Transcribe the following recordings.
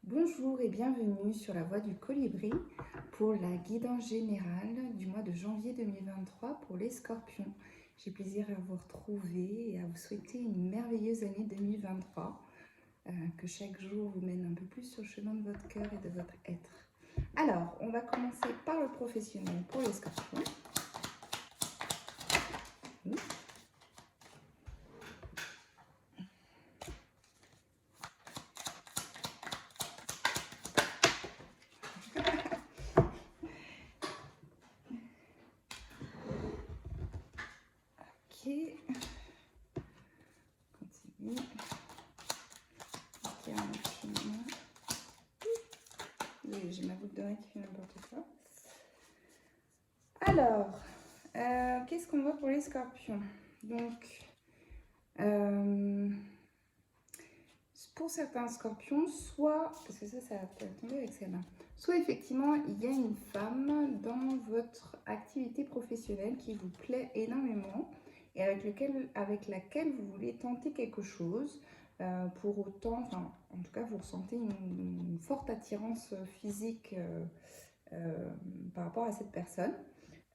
Bonjour et bienvenue sur la voie du colibri pour la guidance générale du mois de janvier 2023 pour les scorpions. J'ai plaisir à vous retrouver et à vous souhaiter une merveilleuse année 2023, que chaque jour vous mène un peu plus sur le chemin de votre cœur et de votre être. Alors, on va commencer par le professionnel pour les scorpions. Oui. Ok, continue. Ok, un chemin. J'ai ma boucle d'oreille qui fait n'importe quoi. Alors, qu'est-ce qu'on voit pour les scorpions? Donc, pour certains scorpions, soit, parce que ça va peut-être tomber avec celle-là, soit effectivement il y a une femme dans votre activité professionnelle qui vous plaît énormément et avec laquelle vous voulez tenter quelque chose. Pour autant, enfin, en tout cas, vous ressentez une forte attirance physique par rapport à cette personne.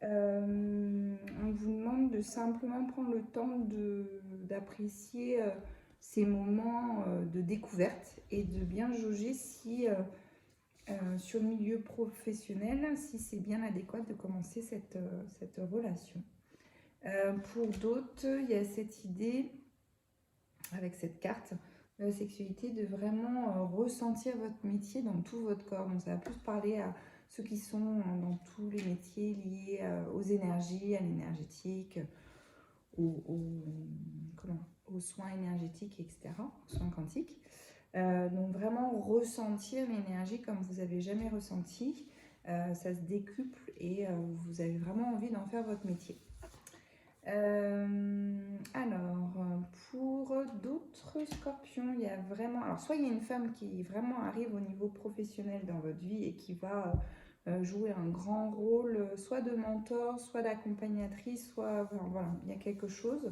On vous demande de simplement prendre le temps d'apprécier ces moments de découverte et de bien jauger si sur le milieu professionnel, si c'est bien adéquat de commencer cette relation. Pour d'autres, il y a cette idée, avec cette carte de la sexualité, de vraiment ressentir votre métier dans tout votre corps. Donc ça va plus parler à ceux qui sont dans tous les métiers liés aux énergies, à l'énergétique, aux soins énergétiques, etc., aux soins quantiques. Donc vraiment ressentir l'énergie comme vous n'avez jamais ressenti. Ça se décuple et vous avez vraiment envie d'en faire votre métier. Alors, pour d'autres scorpions, il y a vraiment... Alors, soit il y a une femme qui vraiment arrive au niveau professionnel dans votre vie et qui va jouer un grand rôle, soit de mentor, soit d'accompagnatrice, soit... Enfin, voilà, il y a quelque chose.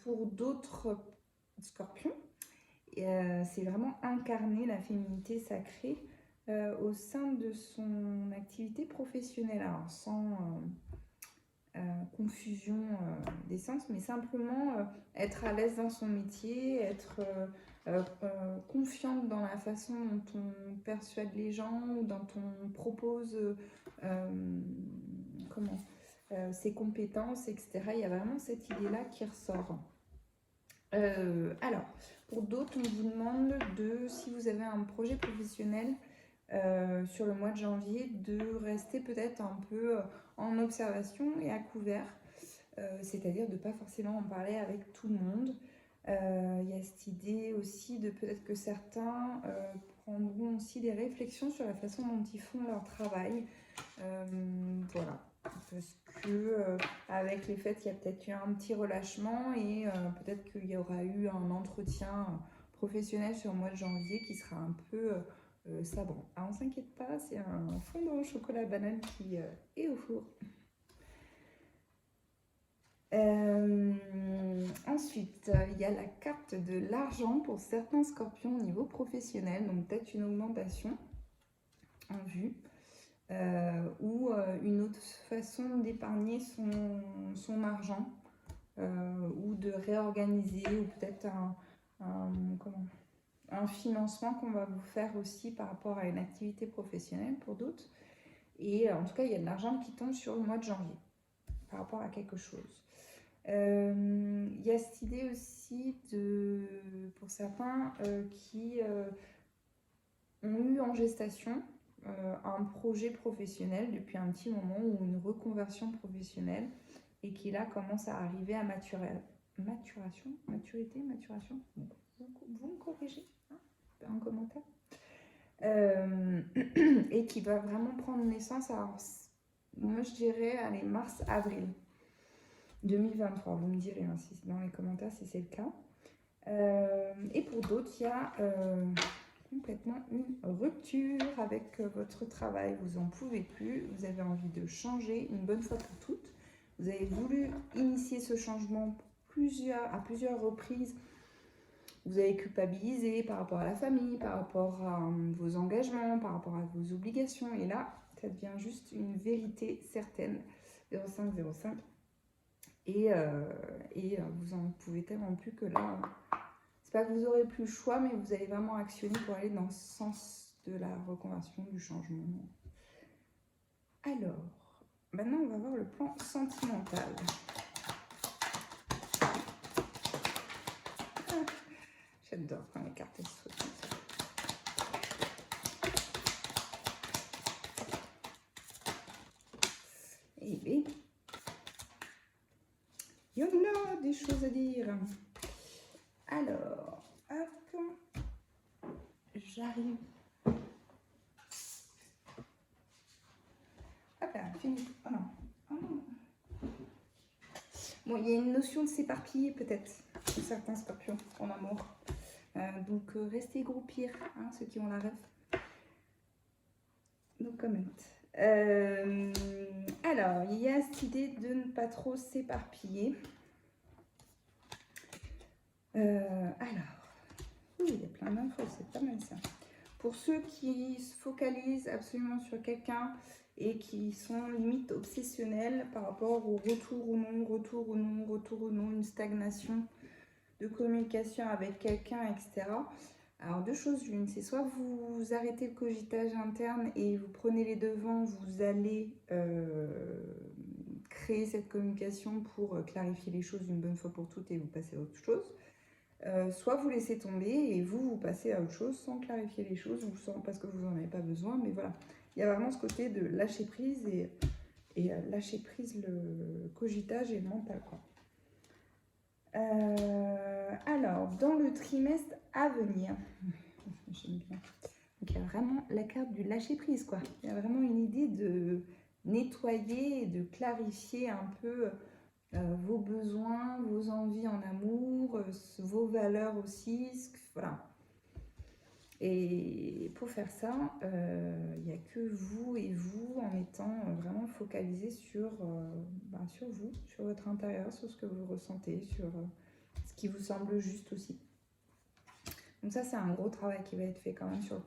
Pour d'autres scorpions, c'est vraiment incarner la féminité sacrée au sein de son activité professionnelle. Alors, sans... confusion des sens, mais simplement être à l'aise dans son métier, être confiante dans la façon dont on persuade les gens ou dont on propose ses compétences, etc. Il y a vraiment cette idée-là qui ressort. Alors, pour d'autres, on vous demande si vous avez un projet professionnel sur le mois de janvier, de rester peut-être un peu en observation et à couvert, c'est-à-dire de ne pas forcément en parler avec tout le monde. Il y a cette idée aussi de peut-être que certains prendront aussi des réflexions sur la façon dont ils font leur travail. Voilà, parce que avec les fêtes, il y a peut-être eu un petit relâchement et peut-être qu'il y aura eu un entretien professionnel sur le mois de janvier qui sera un peu sabrant. Ah, on ne s'inquiète pas, c'est un fondant au chocolat banane qui est au four. Ensuite, il y a la carte de l'argent pour certains scorpions au niveau professionnel, donc peut-être une augmentation en vue. Ou une autre façon d'épargner son argent ou de réorganiser ou peut-être un financement qu'on va vous faire aussi par rapport à une activité professionnelle pour d'autres. Et en tout cas, il y a de l'argent qui tombe sur le mois de janvier par rapport à quelque chose. Il y a cette idée aussi pour certains qui ont eu en gestation un projet professionnel depuis un petit moment ou une reconversion professionnelle et qui là commence à arriver à maturation. Vous me corrigez hein, en commentaire. Et qui va vraiment prendre naissance, alors moi je dirais, allez, mars-avril 2023. Vous me direz hein, si dans les commentaires si c'est le cas. Et pour d'autres, il y a complètement une rupture avec votre travail. Vous n'en pouvez plus, vous avez envie de changer une bonne fois pour toutes. Vous avez voulu initier ce changement à plusieurs reprises vous avez culpabilisé par rapport à la famille, par rapport à vos engagements, par rapport à vos obligations. Et là, ça devient juste une vérité certaine. 0505. Et vous en pouvez tellement plus que là, c'est pas que vous aurez plus le choix, mais vous allez vraiment actionner pour aller dans le sens de la reconversion, du changement. Alors, maintenant on va voir le plan sentimental. J'adore quand les cartes se sautent. Eh bien, il y en a des choses à dire. Alors, hop, j'arrive. Hop là, fini. Oh non. Oh non. Bon, il y a une notion de s'éparpiller peut-être pour certains scorpions en amour. Donc, restez groupir, hein, ceux qui ont la ref. Donc, comment. Alors, il y a cette idée de ne pas trop s'éparpiller. Alors, oui, il y a plein d'infos, c'est pas mal ça. Pour ceux qui se focalisent absolument sur quelqu'un et qui sont limite obsessionnels par rapport au retour ou non, retour ou non, retour ou non, une stagnation de communication avec quelqu'un, etc. Alors, deux choses l'une, c'est soit vous arrêtez le cogitage interne et vous prenez les devants, vous allez créer cette communication pour clarifier les choses une bonne fois pour toutes et vous passez à autre chose. Soit vous laissez tomber et vous passez à autre chose sans clarifier les choses ou sans, parce que vous n'en avez pas besoin. Mais voilà, il y a vraiment ce côté de lâcher prise et lâcher prise le cogitage et le mental, quoi. Alors, dans le trimestre à venir, j'aime bien. Donc, il y a vraiment la carte du lâcher prise, quoi. Il y a vraiment une idée de nettoyer et de clarifier un peu vos besoins, vos envies en amour, vos valeurs aussi, voilà. Et pour faire ça, il n'y a que vous et vous en étant vraiment focalisé sur vous, sur votre intérieur, sur ce que vous ressentez, sur ce qui vous semble juste aussi. Donc ça, c'est un gros travail qui va être fait quand même sur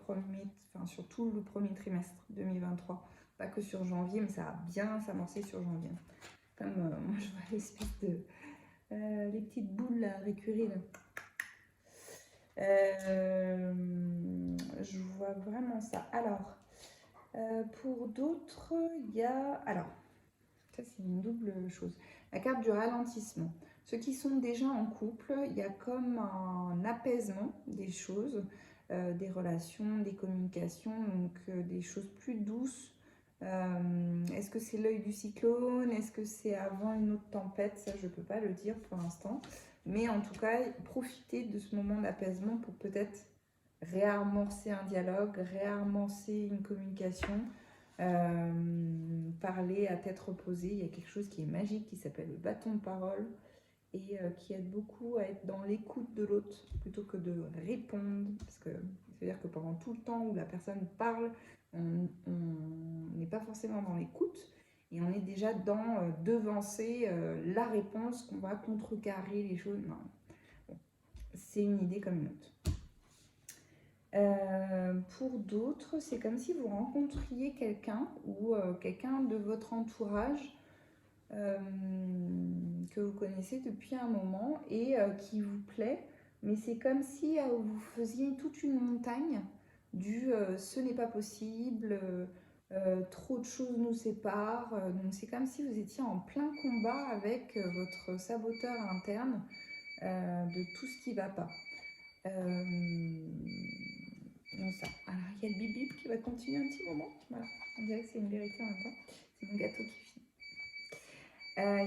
sur tout le premier trimestre 2023. Pas que sur janvier, mais ça va bien s'amorcer sur janvier. Comme moi, je vois l'espèce de... les petites boules là, récurées là. Je vois vraiment ça. Alors, pour d'autres, il y a... Alors, ça c'est une double chose. La carte du ralentissement. Ceux qui sont déjà en couple, il y a comme un apaisement des choses, des relations, des communications, donc des choses plus douces. Est-ce que c'est l'œil du cyclone? Est-ce que c'est avant une autre tempête? Ça, je ne peux pas le dire pour l'instant. Mais en tout cas, profitez de ce moment d'apaisement pour peut-être réamorcer un dialogue, réamorcer une communication, parler à tête reposée. Il y a quelque chose qui est magique qui s'appelle le bâton de parole et qui aide beaucoup à être dans l'écoute de l'autre plutôt que de répondre. Parce que c'est-à-dire que pendant tout le temps où la personne parle, on n'est pas forcément dans l'écoute. Et on est déjà dans devancer la réponse qu'on va contrecarrer les choses. Non. Bon, c'est une idée comme une autre. Pour d'autres, c'est comme si vous rencontriez quelqu'un ou quelqu'un de votre entourage que vous connaissez depuis un moment et qui vous plaît. Mais c'est comme si vous faisiez toute une montagne du ce n'est pas possible. Trop de choses nous séparent. Donc c'est comme si vous étiez en plein combat avec votre saboteur interne de tout ce qui ne va pas. Donc ça. Alors il y a le bip bip qui va continuer un petit moment. Voilà, on dirait que c'est une vérité en même temps. C'est mon gâteau qui finit.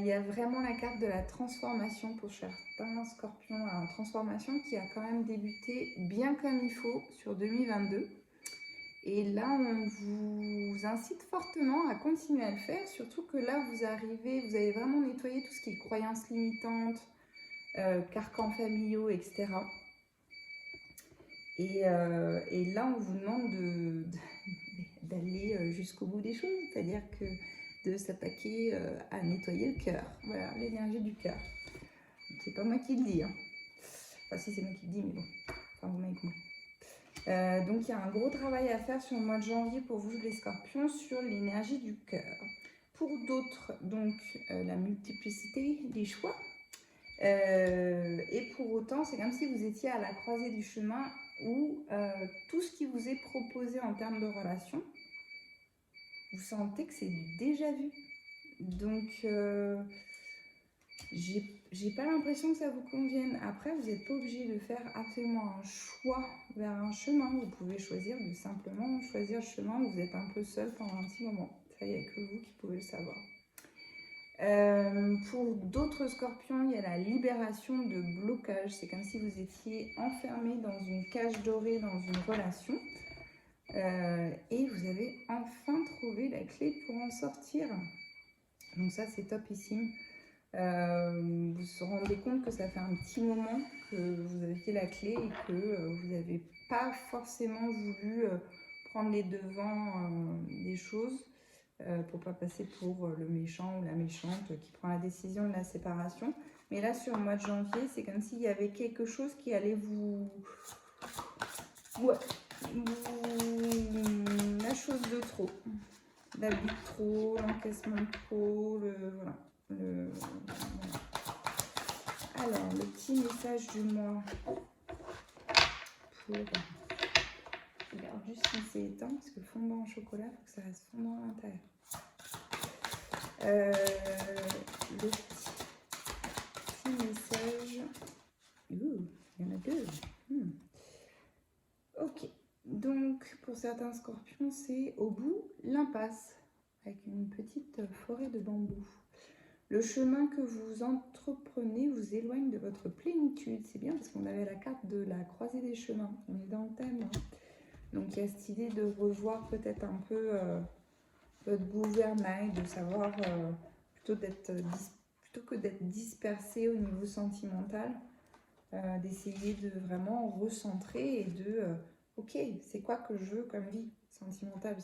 Il y a vraiment la carte de la transformation pour certains scorpions. Une transformation qui a quand même débuté bien comme il faut sur 2022. Et là, on vous incite fortement à continuer à le faire, surtout que là, vous avez vraiment nettoyé tout ce qui est croyances limitantes, carcans familiaux, etc. Et là, on vous demande d'aller jusqu'au bout des choses, c'est-à-dire que de s'attaquer à nettoyer le cœur. Voilà, l'énergie du cœur. C'est pas moi qui le dis. Hein. Enfin, si c'est moi qui le dis, mais bon, enfin, vous m'avez compris. Donc, il y a un gros travail à faire sur le mois de janvier pour vous, les scorpions, sur l'énergie du cœur. Pour d'autres, donc, la multiplicité des choix. Et pour autant, c'est comme si vous étiez à la croisée du chemin où tout ce qui vous est proposé en termes de relation, vous sentez que c'est déjà vu. Donc, j'ai pas l'impression que ça vous convienne. Après, vous n'êtes pas obligé de faire absolument un choix vers un chemin. Vous pouvez choisir de simplement choisir le chemin où vous êtes un peu seul pendant un petit moment. Ça, il n'y a que vous qui pouvez le savoir. Pour d'autres scorpions, il y a la libération de blocage. C'est comme si vous étiez enfermé dans une cage dorée dans une relation. Et vous avez enfin trouvé la clé pour en sortir. Donc ça, c'est topissime. Vous vous rendez compte que ça fait un petit moment que vous aviez la clé et que vous n'avez pas forcément voulu prendre les devants des choses pour pas passer pour le méchant ou la méchante qui prend la décision de la séparation. Mais là, sur le mois de janvier, c'est comme s'il y avait quelque chose qui allait vous... Ouais, la chose de trop. L'abus de trop, l'encaissement de trop, voilà. Alors, le petit message du mois pour... Je regarde juste si c'est éteint, parce que fondant au chocolat, il faut que ça reste fondant à l'intérieur. Le petit message... il y en a deux. Ok, donc pour certains scorpions, c'est au bout l'impasse, avec une petite forêt de bambou. Le chemin que vous entreprenez vous éloigne de votre plénitude. C'est bien parce qu'on avait la carte de la croisée des chemins. On est dans le thème. Hein. Donc il y a cette idée de revoir peut-être un peu votre gouvernail, de savoir plutôt que d'être dispersé au niveau sentimental, d'essayer de vraiment recentrer et de ok, c'est quoi que je veux comme vie sentimentale,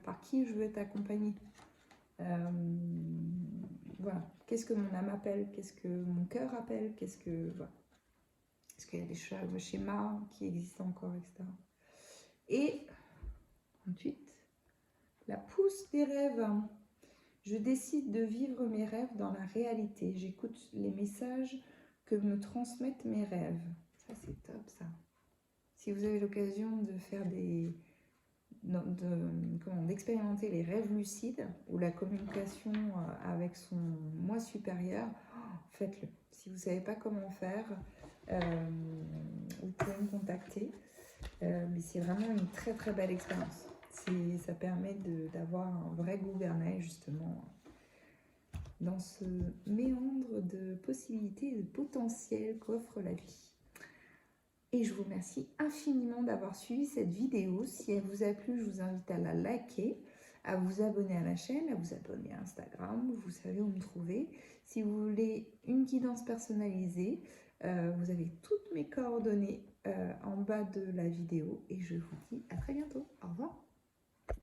par qui je veux être accompagnée. Voilà, qu'est-ce que mon âme appelle, qu'est-ce que mon cœur appelle, voilà. Est-ce qu'il y a des schémas qui existent encore, etc. Et ensuite, la pousse des rêves. Je décide de vivre mes rêves dans la réalité. J'écoute les messages que me transmettent mes rêves. Ça, c'est top, ça. Si vous avez l'occasion de faire d'expérimenter les rêves lucides ou la communication avec son moi supérieur, faites-le. Si vous ne savez pas comment faire, vous pouvez me contacter. Mais c'est vraiment une très très belle expérience. Ça permet d'avoir un vrai gouvernail justement dans ce méandre de possibilités et de potentiel qu'offre la vie. Et je vous remercie infiniment d'avoir suivi cette vidéo. Si elle vous a plu, je vous invite à la liker, à vous abonner à la chaîne, à vous abonner à Instagram. Vous savez où me trouver. Si vous voulez une guidance personnalisée, vous avez toutes mes coordonnées en bas de la vidéo. Et je vous dis à très bientôt. Au revoir.